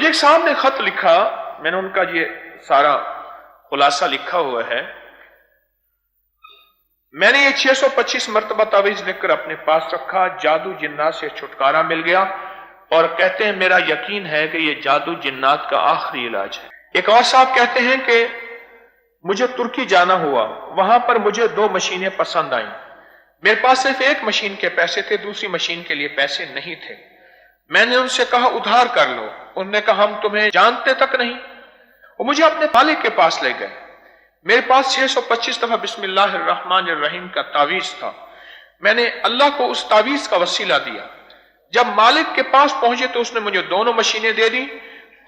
مجھے ایک صاحب نے خط لکھا، میں نے ان کا یہ سارا خلاصہ لکھا ہوا ہے. میں نے یہ 625 مرتبہ تعویذ لکھ کر اپنے پاس رکھا، جادو جنات سے چھٹکارا مل گیا، اور کہتے ہیں میرا یقین ہے کہ یہ جادو جنات کا آخری علاج ہے. ایک اور صاحب کہتے ہیں کہ مجھے ترکی جانا ہوا، وہاں پر مجھے 2 مشینیں پسند آئیں. میرے پاس صرف ایک مشین کے پیسے تھے، دوسری مشین کے لیے پیسے نہیں تھے. میں نے ان سے کہا ادھار کر لو، انہوں نے کہا ہم تمہیں جانتے تک نہیں. وہ مجھے اپنے مالک کے پاس لے گئے. میرے پاس 625 دفعہ بسم اللہ الرحمن الرحیم کا تعویذ تھا. میں نے اللہ کو اس تعویذ کا وسیلہ دیا. جب مالک کے پاس پہنچے تو اس نے مجھے 2 مشینیں دے دی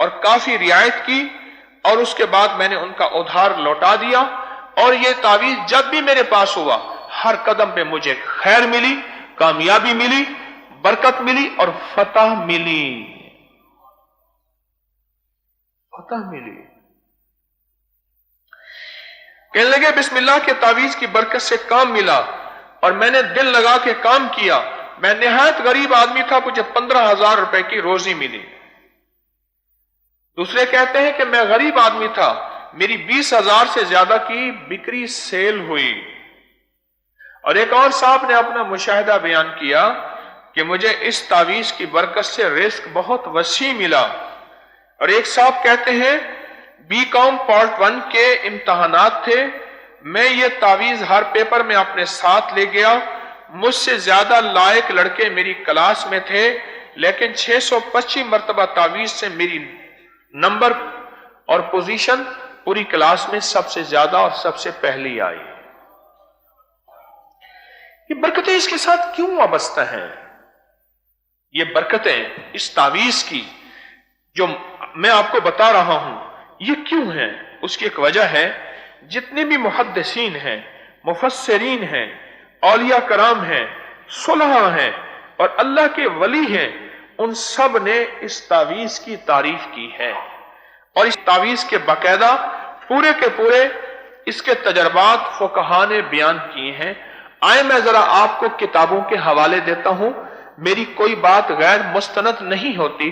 اور کافی رعایت کی، اور اس کے بعد میں نے ان کا ادھار لوٹا دیا. اور یہ تعویذ جب بھی میرے پاس ہوا، ہر قدم پہ مجھے خیر ملی، کامیابی ملی، برکت ملی اور فتح ملی. فتح ملی. کہنے لگے بسم اللہ کے تعویذ کی برکت سے کام ملا، اور میں نے دل لگا کے کام کیا. میں نہایت غریب آدمی تھا، مجھے 15,000 روپے کی روزی ملی. دوسرے کہتے ہیں کہ میں غریب آدمی تھا، میری 20,000 سے زیادہ کی بکری سیل ہوئی. اور ایک اور صاحب نے اپنا مشاہدہ بیان کیا کہ مجھے اس تعویذ کی برکت سے رزق بہت وسیع ملا. اور ایک صاحب کہتے ہیں BCom پارٹ 1 کے امتحانات تھے، میں یہ تعویذ ہر پیپر میں اپنے ساتھ لے گیا. مجھ سے زیادہ لائق لڑکے میری کلاس میں تھے، لیکن 625 مرتبہ تعویذ سے میری نمبر اور پوزیشن پوری کلاس میں سب سے زیادہ اور سب سے پہلی آئی. یہ برکتیں اس کے ساتھ کیوں وابستہ ہیں؟ یہ برکتیں اس تعویذ کی جو میں آپ کو بتا رہا ہوں یہ کیوں ہیں؟ اس کی ایک وجہ ہے، جتنے بھی محدثین ہیں، مفسرین ہیں، اولیاء کرام ہیں، صلحاء ہیں اور اللہ کے ولی ہیں، ان سب نے اس تعویذ کی تعریف کی ہے. اور اس تعویذ کے باقاعدہ پورے کے پورے اس کے تجربات فقہاء نے بیان کیے ہیں. آئے میں ذرا آپ کو کتابوں کے حوالے دیتا ہوں. میری کوئی بات غیر مستند نہیں ہوتی،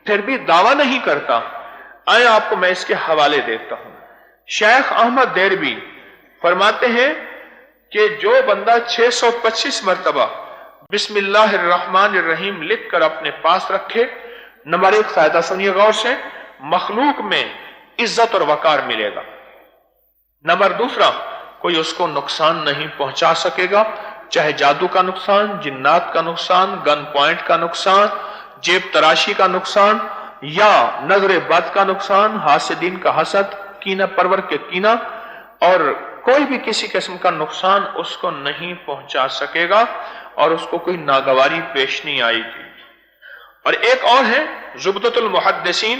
پھر بھی دعویٰ نہیں کرتا. آئے آپ کو میں اس کے حوالے دیتا ہوں. شیخ احمد دیربی فرماتے ہیں کہ جو بندہ 625 مرتبہ بسم اللہ الرحمن الرحیم لکھ کر اپنے پاس رکھے، نمبر 1 فائدہ سنیے غور سے، مخلوق میں عزت اور وقار ملے گا. نمبر 2، کوئی اس کو نقصان نہیں پہنچا سکے گا، چاہے جادو کا نقصان، جنات کا نقصان، گن پوائنٹ کا نقصان، جیب تراشی کا نقصان، یا نظر بد کا نقصان، حاسدین کا حسد، کینہ پرور کے کینہ، اور کوئی بھی کسی قسم کا نقصان اس کو نہیں پہنچا سکے گا اور اس کو کوئی ناگواری پیش نہیں آئے گی. اور ایک اور ہے زبدۃ المحدثین،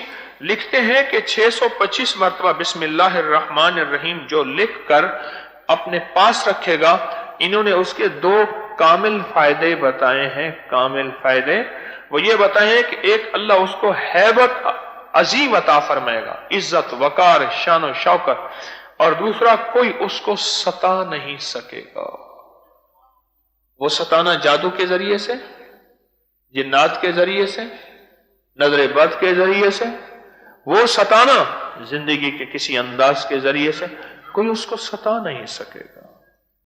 لکھتے ہیں کہ 625 مرتبہ بسم اللہ الرحمن الرحیم جو لکھ کر اپنے پاس رکھے گا، انہوں نے اس کے 2 کامل فائدے بتائے ہیں. کامل فائدے وہ یہ بتائے ہیں کہ ایک، اللہ اس کو ہیبت عظیم عطا فرمائے گا، عزت، وقار، شان و شوکت، اور دوسرا کوئی اس کو ستا نہیں سکے گا. وہ ستانا جادو کے ذریعے سے، جنات کے ذریعے سے، نظر بد کے ذریعے سے، وہ ستانا زندگی کے کسی انداز کے ذریعے سے، کوئی اس کو ستا نہیں سکے گا.